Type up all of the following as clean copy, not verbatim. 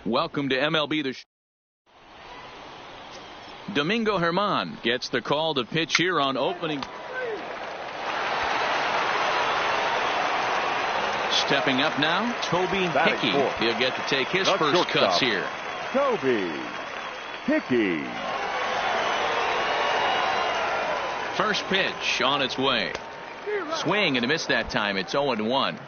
Welcome to MLB The Domingo Germán gets the call to pitch here on opening. Stepping up now, Toby Hickey. He'll get to take his first cuts here. Toby Hickey. First pitch on its way. Swing and a miss that time. It's 0-1.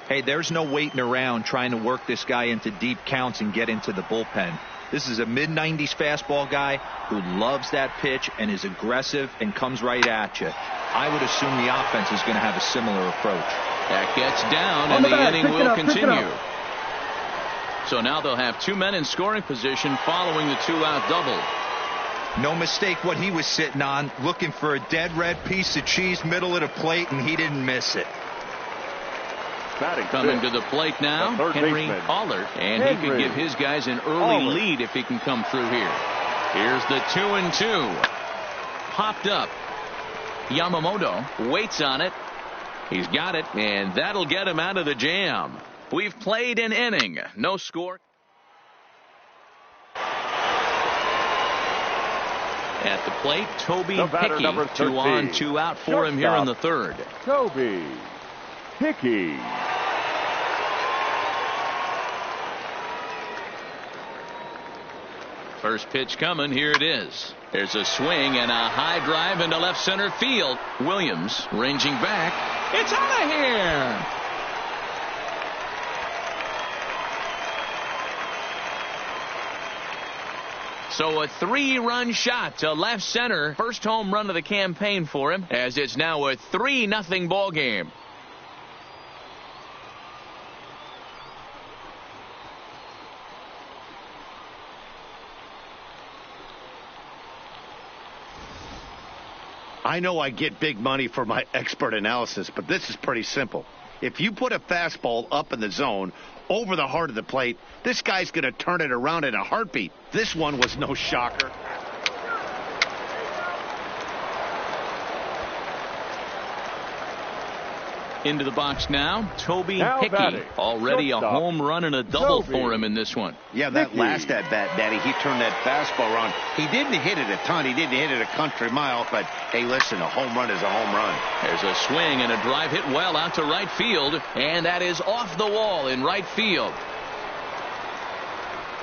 Hey, there's no waiting around trying to work this guy into deep counts and get into the bullpen. This is a mid-90s fastball guy who loves that pitch and is aggressive and comes right at you. I would assume the offense is going to have a similar approach. That gets down, and the inning will continue. So now they'll have two men in scoring position following the two-out double. No mistake what he was sitting on, looking for a dead red piece of cheese middle of the plate, and he didn't miss it. Coming to the plate now, Henry Allard, and he could give his guys an early lead if he can come through here. Here's the 2-2. Popped up. Yamamoto waits on it. He's got it, and that'll get him out of the jam. We've played an inning. No score. At the plate, Toby Hickey. 2 on, 2 out for him here in the third. Toby Hickey. First pitch coming. Here it is. There's a swing and a high drive into left center field. Williams ranging back. It's out of here. So a 3-run shot to left center. First home run of the campaign for him, as it's now a 3-0 ball game. I know I get big money for my expert analysis, but this is pretty simple. If you put a fastball up in the zone over the heart of the plate, this guy's going to turn it around in a heartbeat. This one was no shocker. Into the box now, Toby Hickey. Already a home run and a double for him in this one. Yeah, that last at-bat, Daddy, he turned that fastball around. He didn't hit it a ton. He didn't hit it a country mile. But, hey, listen, a home run is a home run. There's a swing and a drive hit well out to right field. And that is off the wall in right field.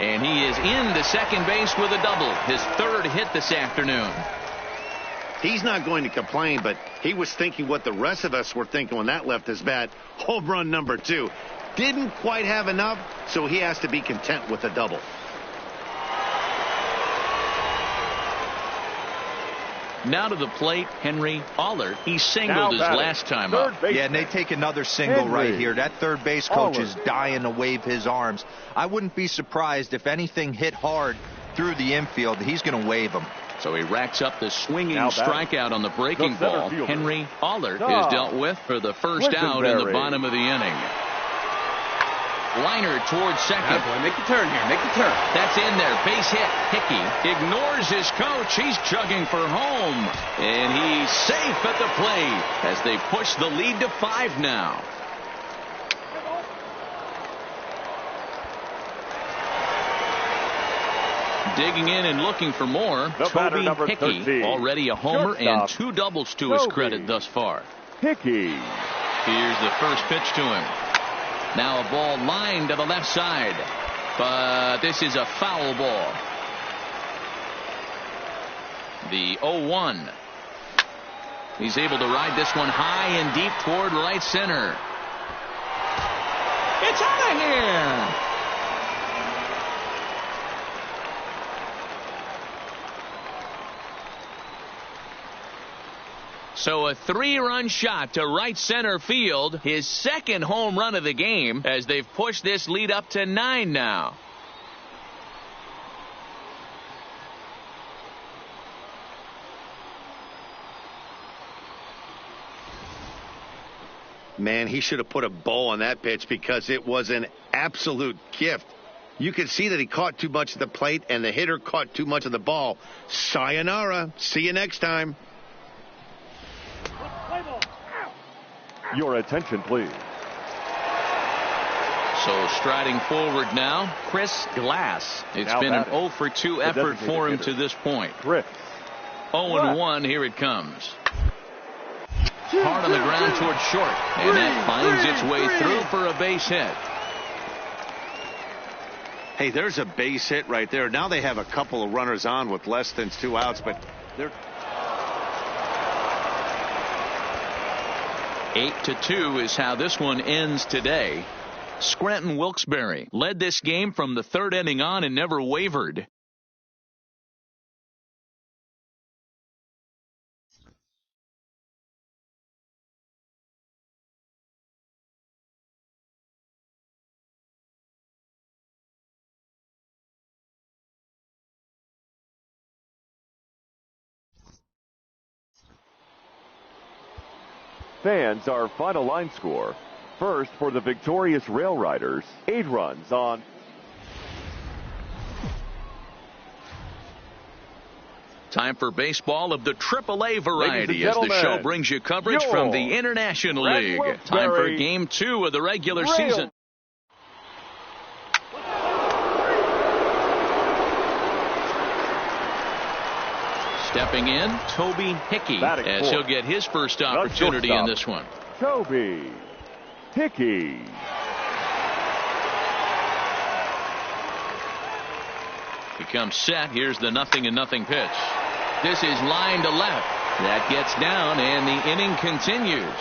And he is into second base with a double. His third hit this afternoon. He's not going to complain, but he was thinking what the rest of us were thinking when that left his bat. Home run number 2. Didn't quite have enough, so he has to be content with a double. Now to the plate, Henry Allard. He singled his last time up. Yeah, and they take another single right here. That third base coach is dying to wave his arms. I wouldn't be surprised if anything hit hard through the infield. He's going to wave them. So he racks up the swinging strikeout on the breaking ball. Henry Allard is dealt with for the first out in the bottom of the inning. Liner towards second. Make the turn here. Make the turn. That's in there. Base hit. Hickey ignores his coach. He's chugging for home. And he's safe at the plate as they push the lead to 5 now. Digging in and looking for more. Toby Hickey, 13. Already a homer and 2 doubles to his credit thus far. Hickey. Here's the first pitch to him. Now a ball lined to the left side. But this is a foul ball. The 0-1. He's able to ride this one high and deep toward right center. It's out of here. So a 3-run shot to right center field, his second home run of the game, as they've pushed this lead up to 9 now. Man, he should have put a bow on that pitch because it was an absolute gift. You could see that he caught too much of the plate and the hitter caught too much of the ball. Sayonara. See you next time. Your attention, please. So striding forward now, Chris Glass. It's been an 0 for 2 effort for him to this point. 0-1, here it comes. Hard on the ground towards short, and that finds its way through for a base hit. Hey, there's a base hit right there. Now they have a couple of runners on with less than 2 outs, but they're 8-2 is how this one ends today. Scranton Wilkes-Barre led this game from the 3rd inning on and never wavered. Fans, our final line score. First, for the victorious Rail Riders, 8 runs on. Time for baseball of the AAA variety as the show brings you coverage from the International League. Time for Game 2 of the regular season. Stepping in, Toby Hickey, as he'll get his first opportunity in this one. Toby Hickey. He comes set. Here's the 0-0 pitch. This is line to left. That gets down, and the inning continues.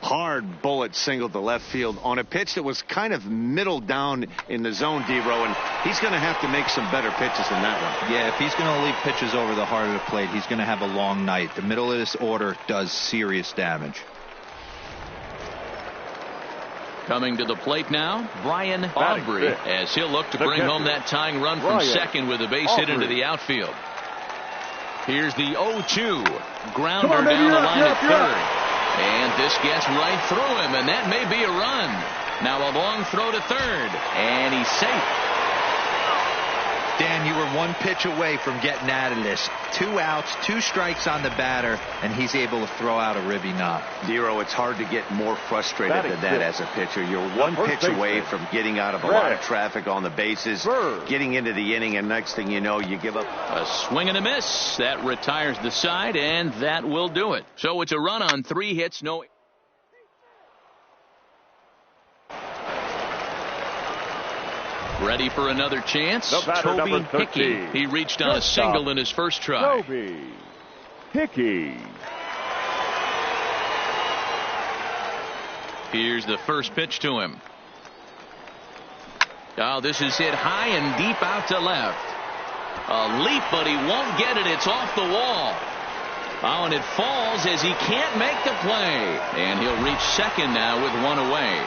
hard bullet single to left field on a pitch that was kind of middle down in the zone, D-Row, and he's going to have to make some better pitches than that one. Yeah, if he's going to leave pitches over the heart of the plate, he's going to have a long night. The middle of this order does serious damage. Coming to the plate now, Brian Aubrey, as he'll look to bring home that tying run from second with a base hit into the outfield. Here's the 0-2. Grounder down the line at third. And this gets right through him, and that may be a run. Now a long throw to third, and he's safe. Dan, you were one pitch away from getting out of this. 2 outs, 2 strikes on the batter, and he's able to throw out a ribby knock. Zero, it's hard to get more frustrated than that as a pitcher. You're one pitch away from getting out of a lot of traffic on the bases, getting into the inning, and next thing you know, you give up. A swing and a miss. That retires the side, and that will do it. So it's a run on 3 hits, no. Ready for another chance. Toby Hickey. He reached on a single in his first try. Toby Hickey. Here's the first pitch to him. Oh, this is hit high and deep out to left. A leap, but he won't get it. It's off the wall. Oh, and it falls as he can't make the play. And he'll reach second now with 1 away.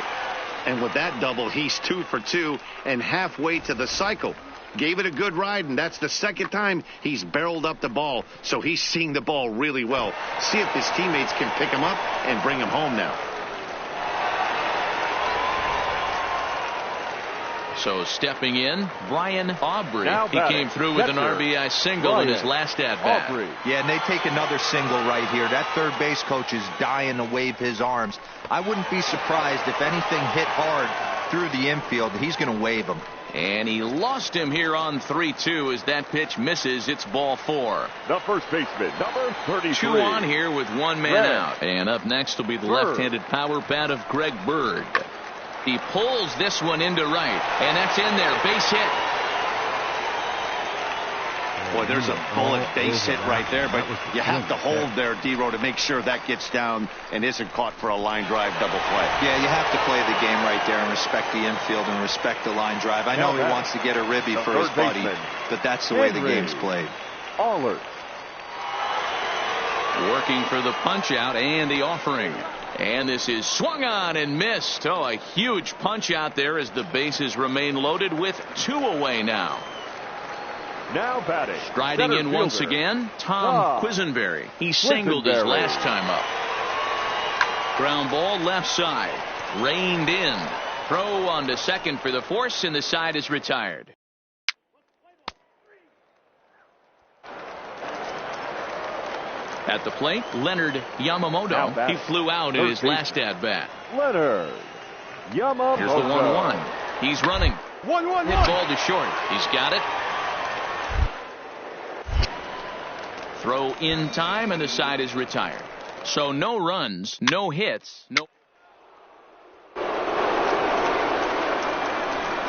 And with that double, he's 2 for 2 and halfway to the cycle. Gave it a good ride, and that's the second time he's barreled up the ball. So he's seeing the ball really well. See if his teammates can pick him up and bring him home now. So stepping in, Brian Aubrey. He came through with an RBI single in his last at-bat. Yeah, and they take another single right here. That third base coach is dying to wave his arms. I wouldn't be surprised if anything hit hard through the infield. He's going to wave him. And he lost him here on 3-2 as that pitch misses. It's ball 4. The first baseman, number 33. 2 on here with 1 man out. And up next will be the left-handed power bat of Greg Bird. He pulls this one into right, and that's in there. Base hit. Boy, there's a bullet base hit right there, but you have to hold there, D-Row, to make sure that gets down and isn't caught for a line drive double play. Yeah, you have to play the game right there and respect the infield and respect the line drive. I know he wants to get a ribby for his buddy, but that's the way the game's played. Allert. Working for the punch out and the offering. And this is swung on and missed. Oh, a huge punch out there as the bases remain loaded with 2 away now. Now batting. Striding in once again, Tom Quisenberry. He singled his last time up. Ground ball left side. Reined in. Throw on to second for the force, and the side is retired. At the plate, Leonard Yamamoto. He flew out in his last at-bat. Leonard Yamamoto. Here's the 1-1. He's running. 1-1. Hit ball to short. He's got it. Throw in time, and the side is retired. So no runs, no hits, no.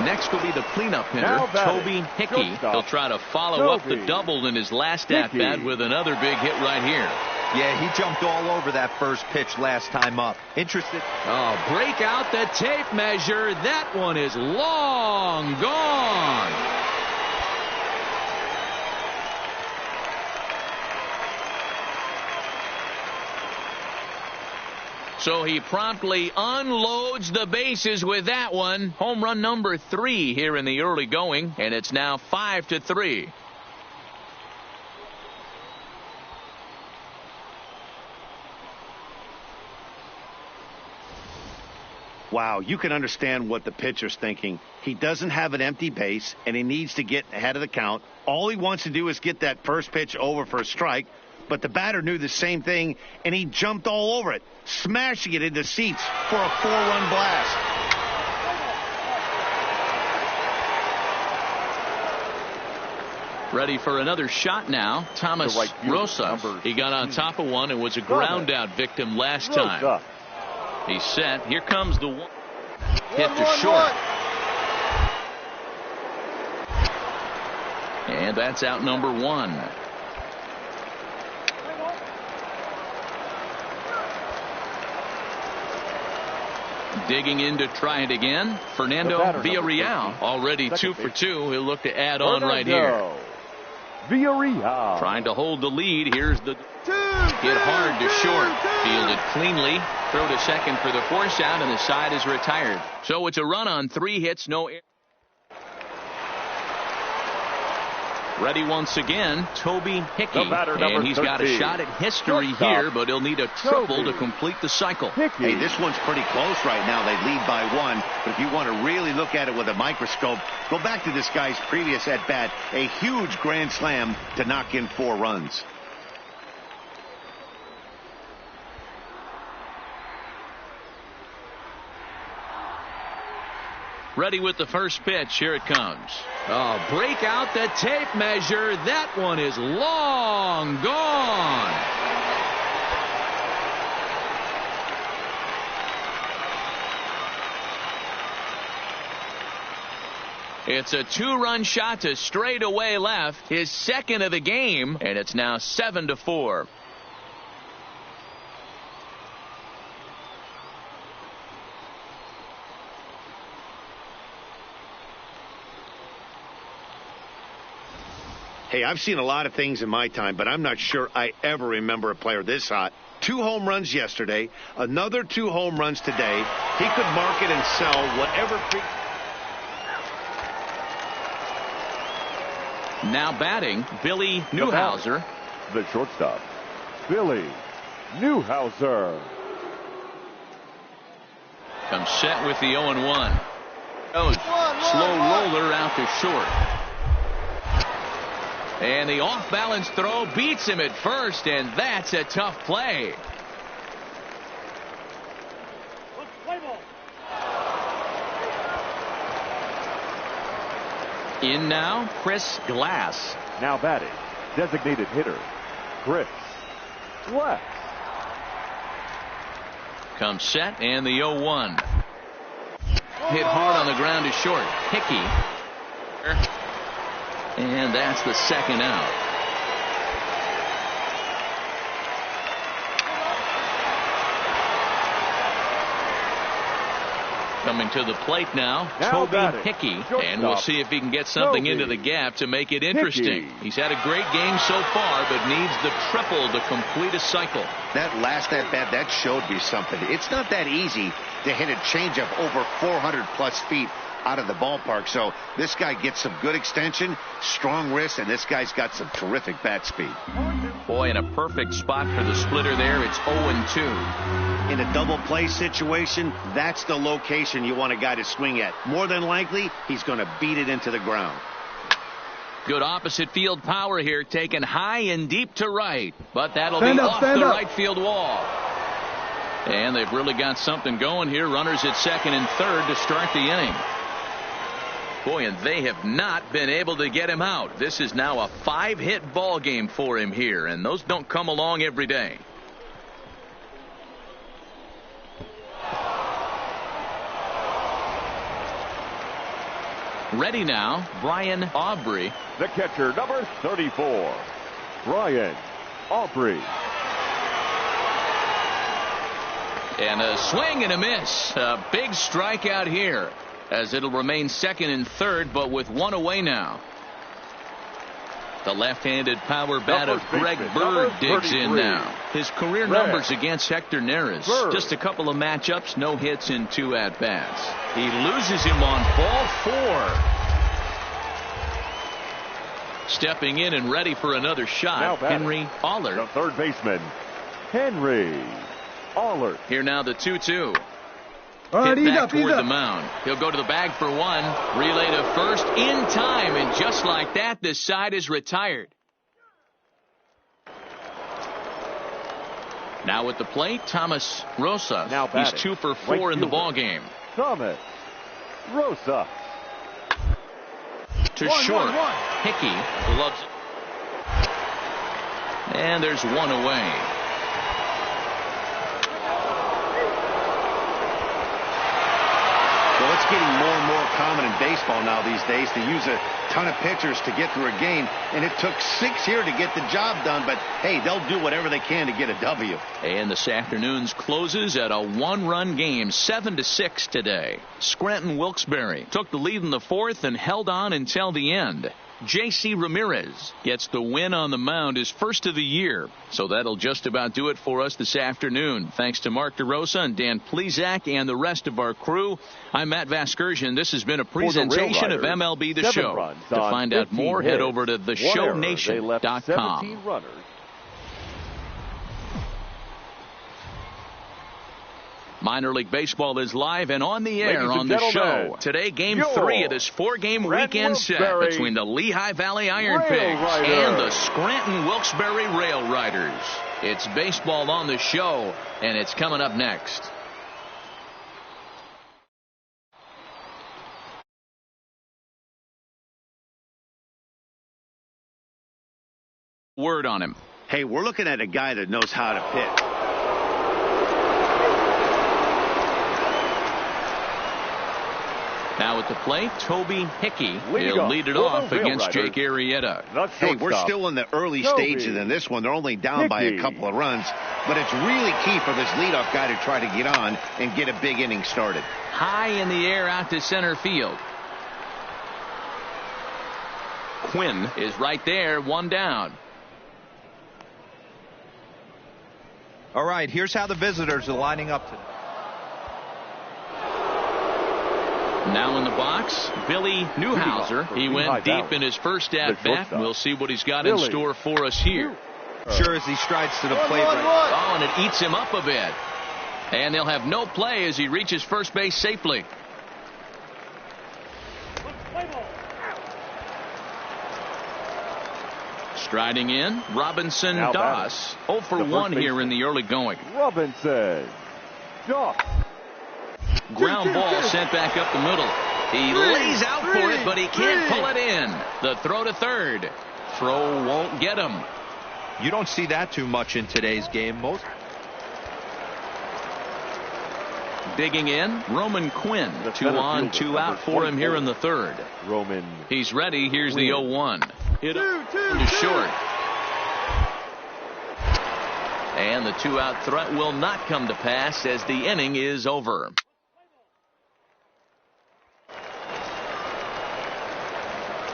Next will be the cleanup hitter, Toby Hickey. He'll try to follow up the double in his last at-bat with another big hit right here. Yeah, he jumped all over that first pitch last time up. Interested. Oh, break out the tape measure. That one is long gone. So he promptly unloads the bases with that one. Home run number 3 here in the early going, and it's now 5-3. Wow, you can understand what the pitcher's thinking. He doesn't have an empty base, and he needs to get ahead of the count. All he wants to do is get that first pitch over for a strike, but the batter knew the same thing, and he jumped all over it, smashing it into seats for a 4-run blast. Ready for another shot now. Thomas Rosa. He got on top of one and was a ground out victim last time. He's set. Here comes the one. Hit to short. And that's out number 1. Digging in to try it again. Fernando Villarreal. Already 2 for 2. He'll look to add on right here. Villarreal. Trying to hold the lead. Here's the hit hard to short. Fielded cleanly. Throw to second for the force out, and the side is retired. So it's a run on 3 hits, no errors. Ready once again, Toby Hickey. And he's got a shot at history here, but he'll need a triple to complete the cycle. Hey, this one's pretty close right now. They lead by 1. But if you want to really look at it with a microscope, go back to this guy's previous at-bat. A huge grand slam to knock in 4 runs. Ready with the first pitch. Here it comes. Oh, break out the tape measure. That one is long gone. It's a 2-run shot to straightaway left. His second of the game, and it's now 7-4. Hey, I've seen a lot of things in my time, but I'm not sure I ever remember a player this hot. 2 home runs yesterday, another 2 home runs today. He could market and sell whatever. Now batting, Billy Newhouser. The shortstop, Billy Newhouser. Comes set with the 0-1. Slow roller out to short. And the off-balance throw beats him at first, and that's a tough play. In now, Chris Glass. Now batting, designated hitter, Chris Glass. Comes set, and the 0-1. Hit hard on the ground to short. Hickey. And that's the second out. Coming to the plate now Toby Hickey. And we'll see if he can get something into the gap to make it interesting. He's had a great game so far, but needs the triple to complete a cycle. That last at-bat, that showed me something. It's not that easy to hit a changeup over 400-plus feet out of the ballpark. So this guy gets some good extension, strong wrist, and this guy's got some terrific bat speed. Boy, in a perfect spot for the splitter there. It's 0-2. In a double play situation, that's the location you want a guy to swing at. More than likely, he's going to beat it into the ground. Good opposite field power here, taken high and deep to right. But that'll be off the right field wall. And they've really got something going here. Runners at second and third to start the inning. Boy, and they have not been able to get him out. This is now a 5-hit ball game for him here, and those don't come along every day. Ready now, Brian Aubrey. The catcher, number 34, Brian Aubrey. And a swing and a miss. A big strikeout here, as it'll remain second and third, but with one away now. The left-handed power bat of Greg Bird digs in now. His career numbers against Hector Neris. Just a couple of matchups, no hits in 2 at-bats. He loses him on ball 4. Stepping in and ready for another shot, Henry Allard. The third baseman, Henry Allard. Here now the 2-2. Hit back toward the mound. He'll go to the bag for one. Relay to first in time, and just like that, this side is retired. Now at the plate, Thomas Rosa. Now he's 2 for 4 in the ball game. Thomas Rosa. To short. Hickey loves it. And there's one away. Well, it's getting more and more common in baseball now these days to use a ton of pitchers to get through a game, and it took 6 here to get the job done, but hey, they'll do whatever they can to get a W. And this afternoon's closes at a 1-run game, 7-6 today. Scranton Wilkes-Barre took the lead in the 4th and held on until the end. J.C. Ramirez gets the win on the mound, his first of the year. So that'll just about do it for us this afternoon. Thanks to Mark DeRosa and Dan Plezak and the rest of our crew. I'm Matt Vasgersian. This has been a presentation of MLB The Show. To find out more, head over to theshownation.com. Minor League Baseball is live and on the air on the show. Today, Game 3 of this 4-game weekend set between the Lehigh Valley Iron Pigs and the Scranton Wilkes-Barre Rail Riders. It's baseball on the show, and it's coming up next. Word on him. Hey, we're looking at a guy that knows how to pitch. Now at the plate, Toby Hickey. He'll lead it off against Jake Arrieta. Hey, we're still in the early stages in this one. They're only down by a couple of runs, but it's really key for this leadoff guy to try to get on and get a big inning started. High in the air out to center field. Quinn is right there, one down. All right, here's how the visitors are lining up today. Now in the box, Billy Newhouser. He went deep in his first at-bat. We'll see what he's got in store for us here. Sure as he strides to the plate. Oh, and it eats him up a bit. And they'll have no play as he reaches first base safely. Striding in, Robinson Doss. 0 for 1 here in the early going. Robinson Doss. Ground ball sent back up the middle. He lays out for it, but he can't pull it in. The throw to third. Throw won't get him. You don't see that too much in today's game. Most digging in, Roman Quinn. 2 on, 2 out for him here in the third. Roman. He's ready. Here's the 0-1. Hit to short. And the 2-out threat will not come to pass as the inning is over.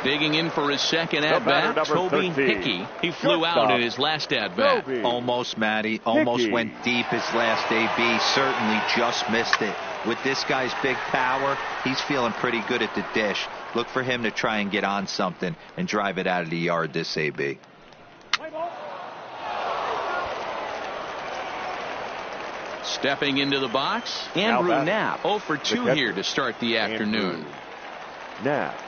Digging in for his second at-bat, Toby Hickey. He flew out in his last at-bat. Almost, Matty. Almost went deep his last AB. Certainly just missed it. With this guy's big power, he's feeling pretty good at the dish. Look for him to try and get on something and drive it out of the yard this AB. Stepping into the box, Andrew Knapp. 0 for 2 here to start the afternoon. Knapp.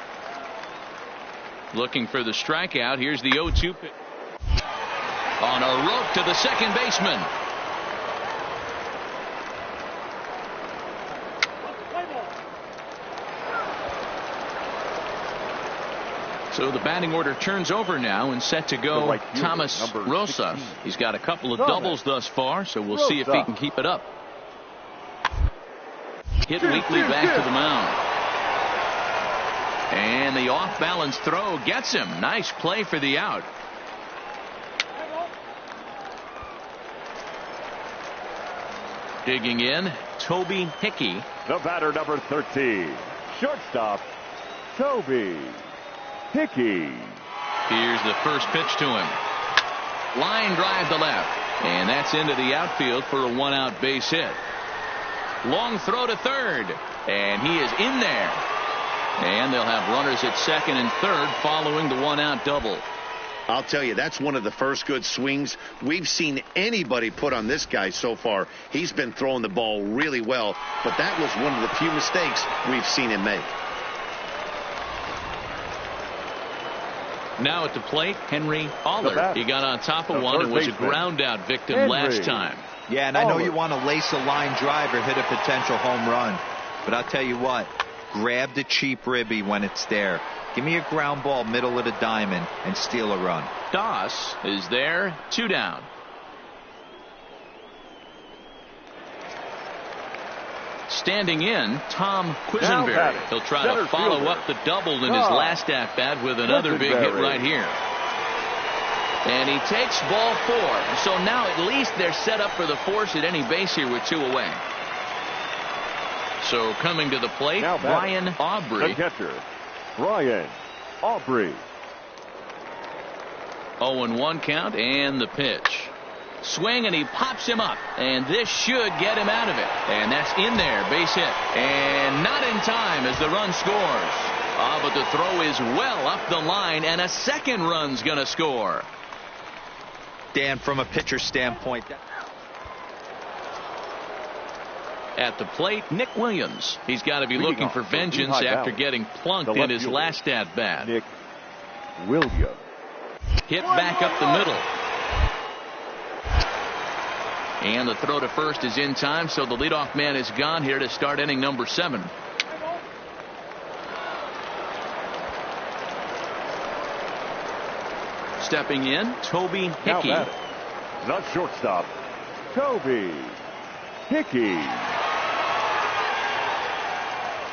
looking for the strikeout. Here's the 0-2 pitch. On a rope to the second baseman. So the batting order turns over now and set to go right fielder, Thomas number Rosas. 16. He's got a couple of doubles thus far, so we'll see if he can keep it up. Hit weakly back to the mound. And the off-balance throw gets him. Nice play for the out. Digging in, Toby Hickey. The batter, number 13, shortstop, Toby Hickey. Here's the first pitch to him. Line drive to left. And that's into the outfield for a one-out base hit. Long throw to third. And he is in there. And they'll have runners at second and third following the one-out double. I'll tell you, that's one of the first good swings we've seen anybody put on this guy so far. He's been throwing the ball really well, but that was one of the few mistakes we've seen him make. Now at the plate, Henry Aller. He got on top of one and was a ground-out victim last time. Yeah, and I know you want to lace a line drive or hit a potential home run, but I'll tell you what, grab the cheap ribby when it's there. Give me a ground ball middle of the diamond and steal a run. Doss is there, 2 down. Standing in, Tom Quisenberry. He'll try to follow up the double in his last at-bat with another big hit right here. And he takes ball 4. So now at least they're set up for the force at any base here with 2 away. So coming to the plate, Ryan Aubrey. The catcher, Ryan Aubrey. 0-1 count and the pitch. Swing and he pops him up, and this should get him out of it, and that's in there, base hit, and not in time as the run scores. But the throw is well up the line, and a second run's gonna score. Dan, from a pitcher standpoint, at the plate, Nick Williams. He's got to be looking for vengeance after getting plunked in his last at bat. Nick Williams. Hit back up the middle. And the throw to first is in time, so the leadoff man is gone here to start inning number 7. Stepping in, Toby Hickey. The shortstop, Toby Hickey.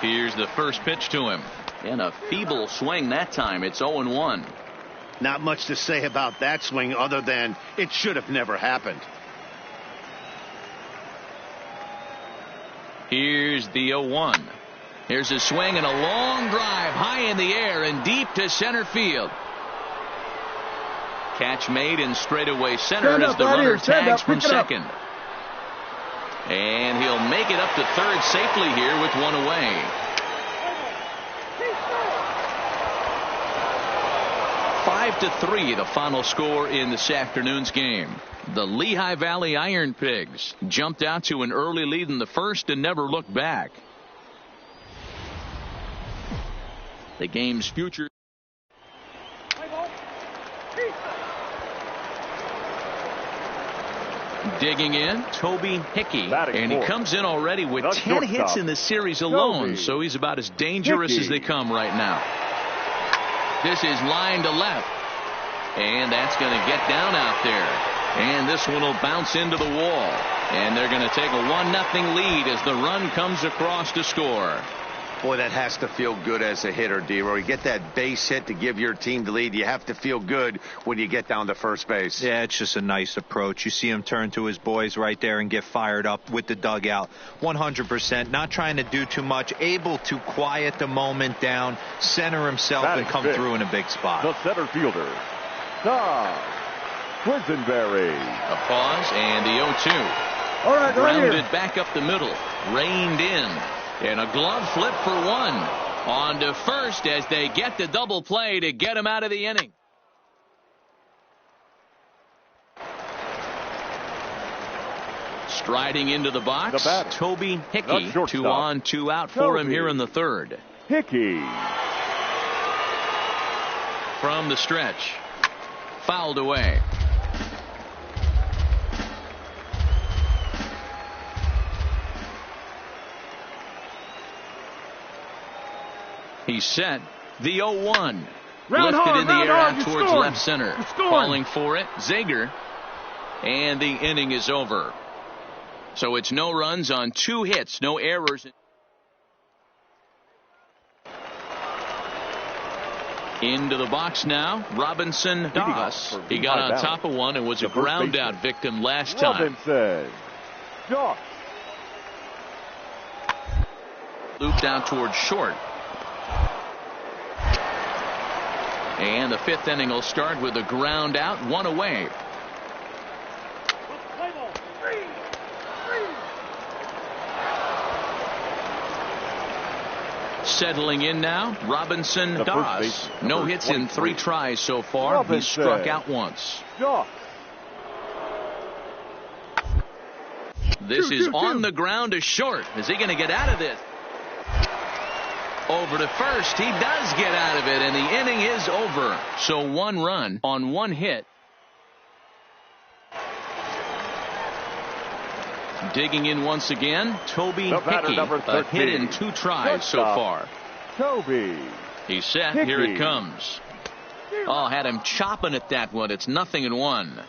Here's the first pitch to him. And a feeble swing that time. It's 0-1. Not much to say about that swing other than it should have never happened. Here's the 0-1. Here's a swing and a long drive high in the air and deep to center field. Catch made in straightaway center as the runner tags from second. And he'll make it up to third safely here with 1 away. 5-3 the final score in this afternoon's game. The Lehigh Valley Iron Pigs jumped out to an early lead in the first and never looked back. The game's future. Digging in, Toby Hickey, and he comes in already with 10 hits in the series alone, so he's about as dangerous as they come right now. This is line to left, and that's going to get down out there. And this one will bounce into the wall. And they're going to take a 1-0 lead as the run comes across to score. Boy, that has to feel good as a hitter, D-Roy. You get that base hit to give your team the lead. You have to feel good when you get down to first base. Yeah, it's just a nice approach. You see him turn to his boys right there and get fired up with the dugout. 100%. Not trying to do too much. Able to quiet the moment down, center himself, and come through in a big spot. The center fielder, Tom Quisenberry. A pause and the 0-2. All right, rounded back up the middle. Reined in. And a glove flip for 1. On to first as they get the double play to get him out of the inning. Striding into the box, Toby Hickey. 2 on, 2 out for him here in the third. Hickey. from the stretch. Fouled away. He's set. The 0-1. Lifted in the air out towards left center. Calling for it, Zager. And the inning is over. So it's no runs on 2 hits, no errors. Into the box now, Robinson Doss. He got on top of one and was a ground out victim last time. Doss. Looped out towards short. And the 5th inning will start with a ground out, 1 away. Settling in now, Robinson Doss. No hits in 3 tries so far. He struck out once. This is on the ground to short. Is he going to get out of this? Over to first. He does get out of it, and the inning is over. So 1 run on 1 hit. Digging in once again, Toby Hickey. A hit in 2 tries so far. Toby. He's set. Hickey. Here it comes. Oh, had him chopping at that one. It's 0-1.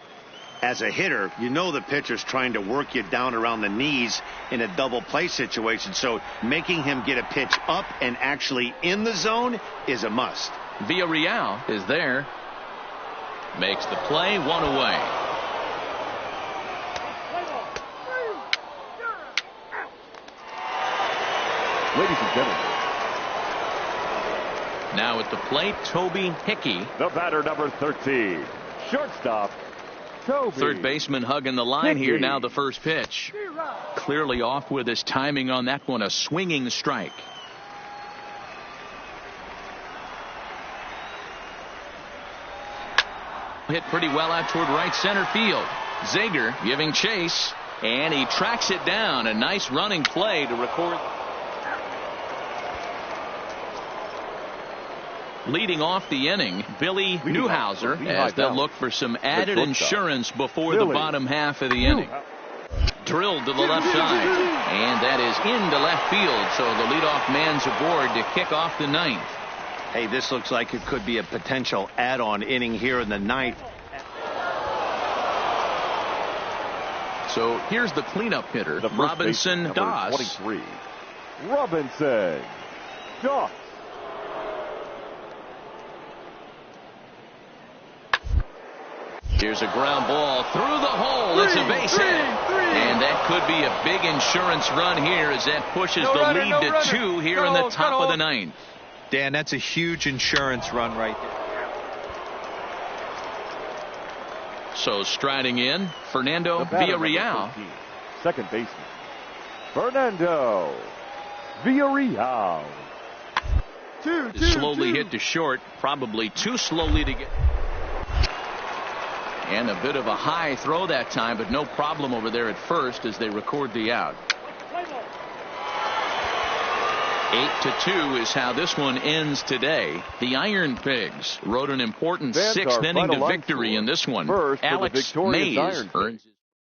As a hitter, you know the pitcher's trying to work you down around the knees in a double play situation. So making him get a pitch up and actually in the zone is a must. Villarreal is there. Makes the play, 1 away. Ladies and gentlemen. Now at the plate, Toby Hickey. The batter, number 13. Shortstop, Toby. Third baseman hugging the line Hickey. Here. Now the first pitch. Clearly off with his timing on that one. A swinging strike. Hit pretty well out toward right center field. Zager giving chase. And he tracks it down. A nice running play to record. Leading off the inning, Billy Newhouser, as they'll look for some added insurance before the bottom half of the inning. Drilled to the left side, and that is into left field, so the leadoff man's aboard to kick off the 9th. Hey, this looks like it could be a potential add-on inning here in the 9th. So here's the cleanup hitter, Robinson Doss. 23. Robinson Doss. Here's a ground ball through the hole. It's a base hit. And that could be a big insurance run here as that pushes the lead to 2 here in the top of the 9th. Dan, that's a huge insurance run right there. So striding in, Fernando Villarreal. Second baseman, Fernando Villarreal. Slowly hit to short, probably too slowly to get. And a bit of a high throw that time, but no problem over there at first as they record the out. 8-2 is how this one ends today. The Iron Pigs rode an important 6th inning to victory in this one. Alex Mays earns